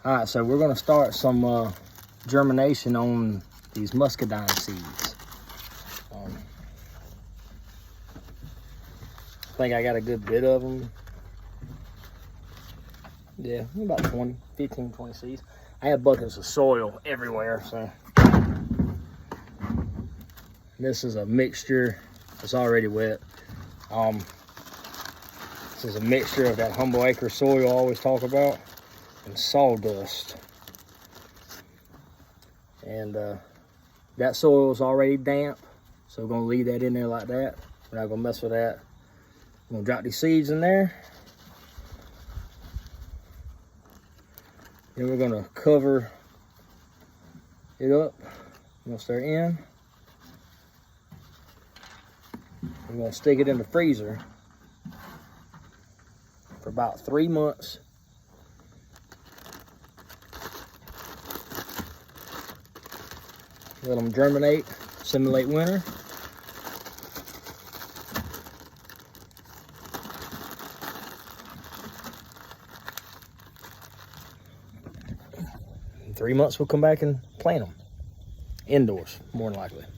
All right, so we're gonna start some germination on these muscadine seeds. I think I got a good bit of them. Yeah, about 15, 20 seeds. I have buckets of soil everywhere, so. This is a mixture, it's already wet. This is a mixture of that humble acre soil I always talk about and sawdust. And that soil is already damp, so we're gonna leave that in there like that. We're not gonna mess with that. I'm gonna drop these seeds in there. Then we're gonna cover it up. Once they're in, we're gonna stick it in the freezer for about 3 months. Let them germinate, simulate winter. In 3 months, we'll come back and plant them indoors, more than likely.